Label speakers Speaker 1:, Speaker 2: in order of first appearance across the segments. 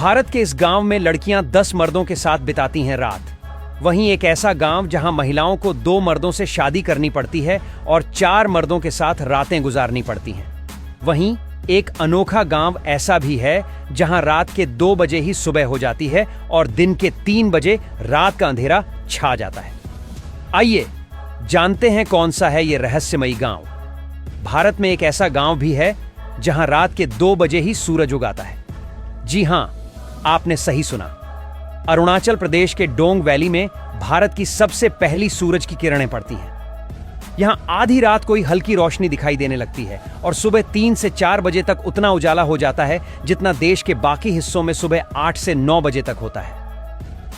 Speaker 1: भारत के इस गांव में लड़कियां 10 मर्दों के साथ बिताती हैं रात। वहीं एक ऐसा गांव जहां महिलाओं को 2 मर्दों से शादी करनी पड़ती है और 4 मर्दों के साथ रातें गुजारनी पड़ती हैं। वहीं एक अनोखा गांव ऐसा भी है जहां रात के 2 बजे ही सुबह हो जाती है और दिन के 3 बजे रात का अंधेरा छा जाता है। आइए जानते हैं कौन सा है ये रहस्यमयी गांव। भारत में एक ऐसा गांव भी है जहां रात के 2 बजे ही सूरज उगाता है। जी हां, आपने सही सुना। अरुणाचल प्रदेश के डोंग वैली में भारत की सबसे पहली सूरज की किरणें पड़ती हैं। यहां आधी रात को ही हल्की रोशनी दिखाई देने लगती है और सुबह 3 से 4 बजे तक उतना उजाला हो जाता है जितना देश के बाकी हिस्सों में सुबह 8 से 9 बजे तक होता है।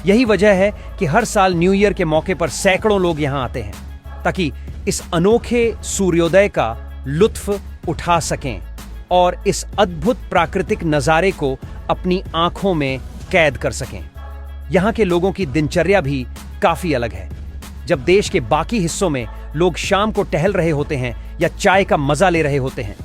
Speaker 1: यही वजह है कि हर साल न्यू ईयर के मौके पर सैकड़ों लोग यहां आते हैं ताकि इस अनोखे सूर्योदय का लुत्फ उठा सकें और इस अद्भुत प्राकृतिक नजारे को अपनी आंखों में कैद कर सकें। यहां के लोगों की दिनचर्या भी काफी अलग है। जब देश के बाकी हिस्सों में लोग शाम को टहल रहे होते हैं या चाय का मजा ले रहे होते हैं,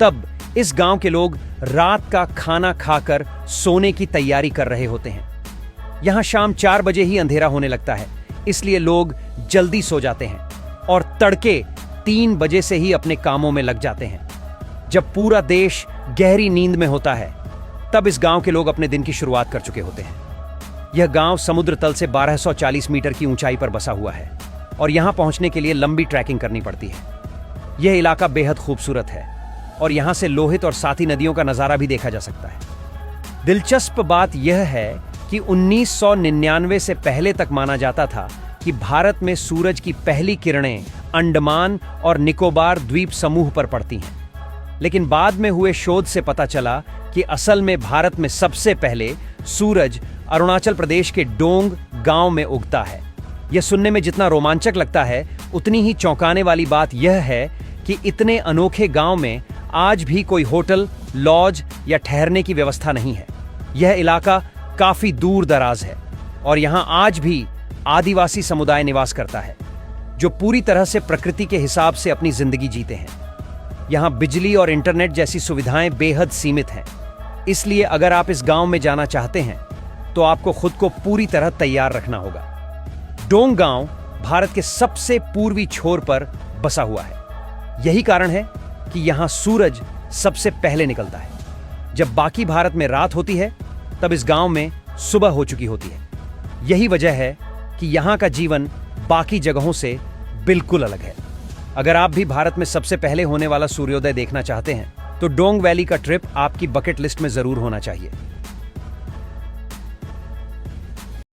Speaker 1: तब इस गांव के लोग रात का खाना खाकर सोने की तैयारी कर रहे होते हैं। यहां शाम 4 बजे ही अंधेरा होने लगता है, इसलिए लोग जल्दी सो जाते हैं और तड़के 3 बजे से ही अपने कामों में लग जाते हैं। जब पूरा देश गहरी नींद में होता है, तब इस गांव के लोग अपने दिन की शुरुआत कर चुके होते हैं। यह गांव समुद्र तल से 1240 मीटर की ऊंचाई पर बसा हुआ है और यहां पहुंचने के लिए लंबी ट्रैकिंग करनी पड़ती है। यह इलाका बेहद खूबसूरत है और यहां से लोहित और साथी नदियों का नजारा भी देखा जा सकता है। दिलचस्प बात यह है कि 1999 से पहले तक माना जाता था कि भारत में सूरज की पहली किरणें अंडमान और निकोबार द्वीप समूह पर पड़ती हैं। लेकिन बाद में हुए शोध से पता चला कि असल में भारत में सबसे पहले सूरज अरुणाचल प्रदेश के डोंग गांव में उगता है। यह सुनने में जितना रोमांचक लगता है, उतनी ही चौंकाने वाली बात यह है कि इतने अनोखे गांव में आज भी कोई होटल, लॉज या ठहरने की व्यवस्था नहीं है। यह इलाका काफी दूर दराज है और यहां आज भी आदिवासी समुदाय निवास करता है, जो पूरी तरह से प्रकृति के हिसाब से अपनी जिंदगी जीते हैं। यहां बिजली और इंटरनेट जैसी सुविधाएं बेहद सीमित हैं, इसलिए अगर आप इस गांव में जाना चाहते हैं तो आपको खुद को पूरी तरह तैयार रखना होगा। डोंग गांव भारत के सबसे पूर्वी छोर पर बसा हुआ है। यही कारण है कि यहां सूरज सबसे पहले निकलता है। जब बाकी भारत में रात होती है, तब इस गांव में सुबह हो चुकी होती है। यही वजह है कि यहां का जीवन बाकी जगहों से बिल्कुल अलग है। अगर आप भी भारत में सबसे पहले होने वाला सूर्योदय देखना चाहते हैं, तो डोंग वैली का ट्रिप आपकी बकेट लिस्ट में जरूर होना चाहिए।